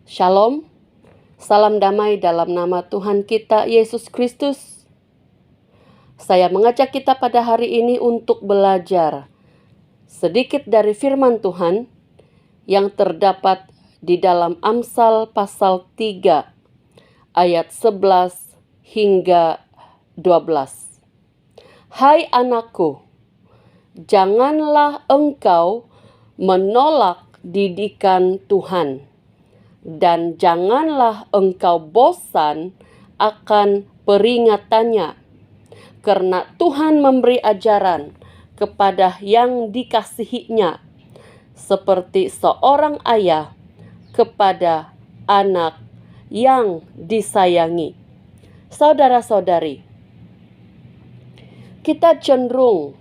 Shalom, salam damai dalam nama Tuhan kita Yesus Kristus. Saya mengajak kita pada hari ini untuk belajar sedikit dari firman Tuhan yang terdapat di dalam Amsal pasal 3 ayat 11 hingga 12. Hai anakku, janganlah engkau menolak didikan Tuhan, dan janganlah engkau bosan akan peringatannya, karena Tuhan memberi ajaran kepada yang dikasihinya, seperti seorang ayah kepada anak yang disayangi. Saudara-saudari, kita cenderung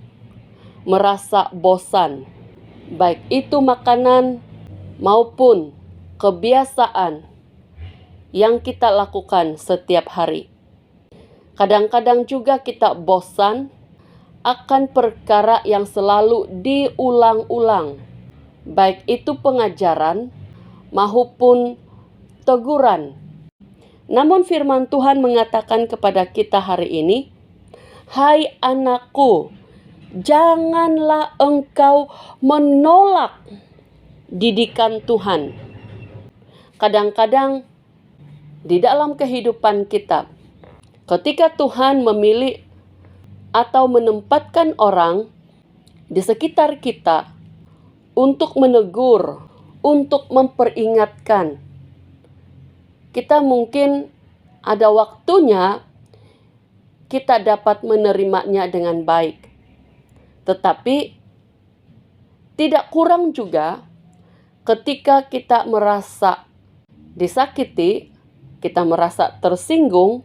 merasa bosan, baik itu makanan maupun kebiasaan yang kita lakukan setiap hari. Kadang-kadang juga kita bosan akan perkara yang selalu diulang-ulang, baik itu pengajaran maupun teguran. Namun firman Tuhan mengatakan kepada kita hari ini, hai anakku, janganlah engkau menolak didikan Tuhan. Kadang-kadang di dalam kehidupan kita, ketika Tuhan memilih atau menempatkan orang di sekitar kita untuk menegur, untuk memperingatkan, kita mungkin ada waktunya kita dapat menerimanya dengan baik. Tetapi tidak kurang juga ketika kita merasa disakiti, kita merasa tersinggung,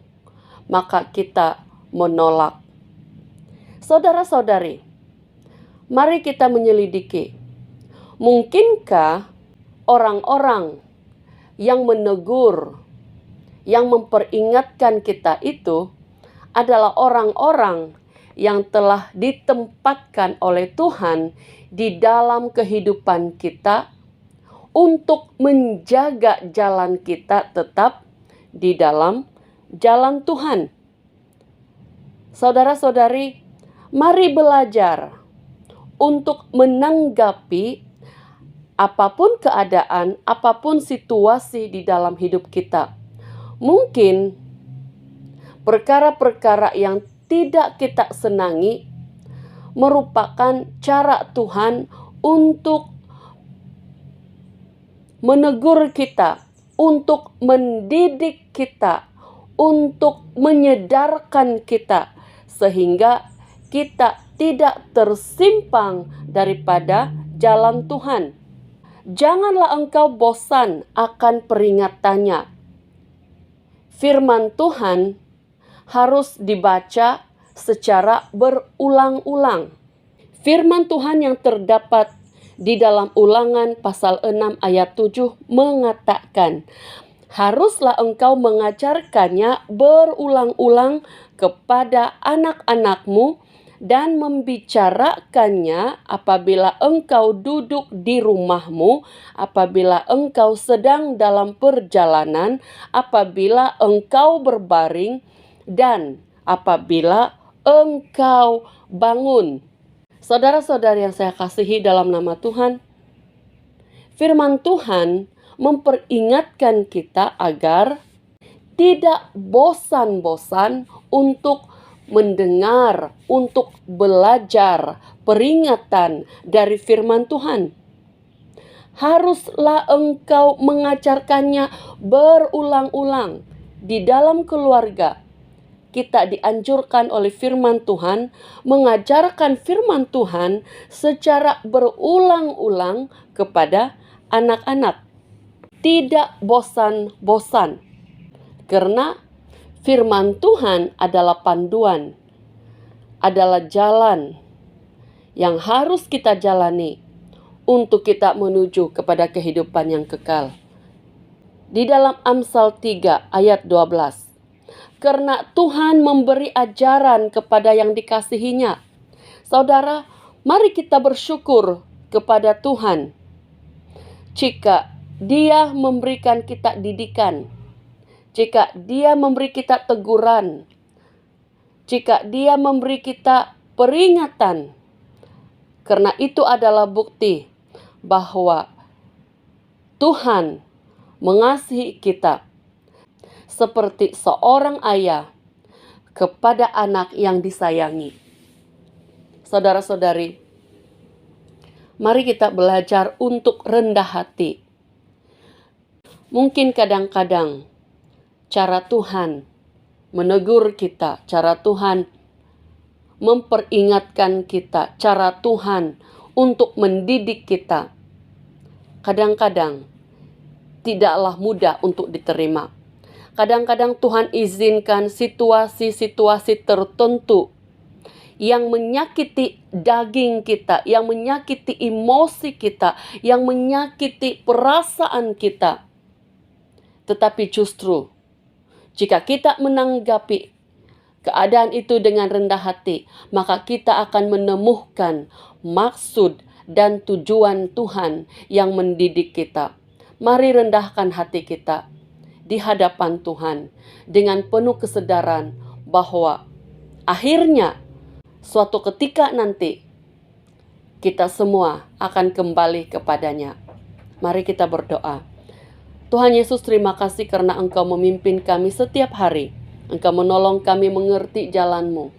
maka kita menolak. Saudara-saudari, mari kita menyelidiki. Mungkinkah orang-orang yang menegur, yang memperingatkan kita itu adalah orang-orang yang telah ditempatkan oleh Tuhan di dalam kehidupan kita untuk menjaga jalan kita tetap di dalam jalan Tuhan. Saudara-saudari, mari belajar untuk menanggapi apapun keadaan, apapun situasi di dalam hidup kita. Mungkin perkara-perkara yang tidak kita senangi merupakan cara Tuhan untuk menegur kita, untuk mendidik kita, untuk menyedarkan kita, sehingga kita tidak tersimpang daripada jalan Tuhan. Janganlah engkau bosan akan peringatannya. Firman Tuhan harus dibaca secara berulang-ulang. Firman Tuhan yang terdapat di dalam Ulangan pasal 6 ayat 7 mengatakan, haruslah engkau mengajarkannya berulang-ulang kepada anak-anakmu dan membicarakannya apabila engkau duduk di rumahmu, apabila engkau sedang dalam perjalanan, apabila engkau berbaring, dan apabila engkau bangun. Saudara-saudari yang saya kasihi dalam nama Tuhan, firman Tuhan memperingatkan kita agar tidak bosan-bosan untuk mendengar, untuk belajar peringatan dari firman Tuhan. Haruslah engkau mengajarkannya berulang-ulang di dalam keluarga. Kita dianjurkan oleh firman Tuhan mengajarkan firman Tuhan secara berulang-ulang kepada anak-anak. Tidak bosan-bosan. Karena firman Tuhan adalah panduan, adalah jalan yang harus kita jalani untuk kita menuju kepada kehidupan yang kekal. Di dalam Amsal 3 ayat 12. Karena Tuhan memberi ajaran kepada yang dikasihinya. Saudara, mari kita bersyukur kepada Tuhan. Jika Dia memberikan kita didikan, jika Dia memberi kita teguran, jika Dia memberi kita peringatan, karena itu adalah bukti bahwa Tuhan mengasihi kita seperti seorang ayah kepada anak yang disayangi. Saudara-saudari, mari kita belajar untuk rendah hati. Mungkin kadang-kadang cara Tuhan menegur kita, cara Tuhan memperingatkan kita, cara Tuhan untuk mendidik kita, kadang-kadang tidaklah mudah untuk diterima. Kadang-kadang Tuhan izinkan situasi-situasi tertentu yang menyakiti daging kita, yang menyakiti emosi kita, yang menyakiti perasaan kita. Tetapi justru, jika kita menanggapi keadaan itu dengan rendah hati, maka kita akan menemukan maksud dan tujuan Tuhan yang mendidik kita. Mari rendahkan hati kita di hadapan Tuhan dengan penuh kesadaran bahwa akhirnya suatu ketika nanti kita semua akan kembali kepadanya. Mari kita berdoa. Tuhan Yesus, terima kasih karena Engkau memimpin kami setiap hari. Engkau menolong kami mengerti jalan-Mu.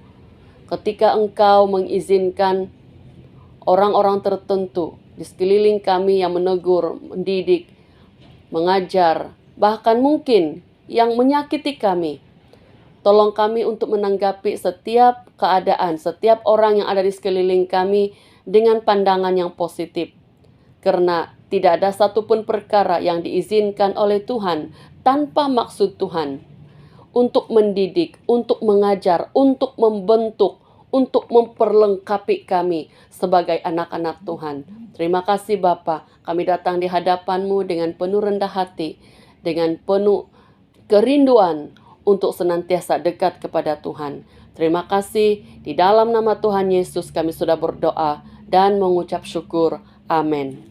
Ketika Engkau mengizinkan orang-orang tertentu di sekeliling kami yang menegur, mendidik, mengajar, bahkan mungkin yang menyakiti kami. Tolong kami untuk menanggapi setiap keadaan, setiap orang yang ada di sekeliling kami dengan pandangan yang positif. Karena tidak ada satupun perkara yang diizinkan oleh Tuhan tanpa maksud Tuhan. Untuk mendidik, untuk mengajar, untuk membentuk, untuk memperlengkapi kami sebagai anak-anak Tuhan. Terima kasih Bapa, kami datang di hadapan-Mu dengan penuh rendah hati, dengan penuh kerinduan untuk senantiasa dekat kepada Tuhan. Terima kasih, di dalam nama Tuhan Yesus kami sudah berdoa dan mengucap syukur. Amin.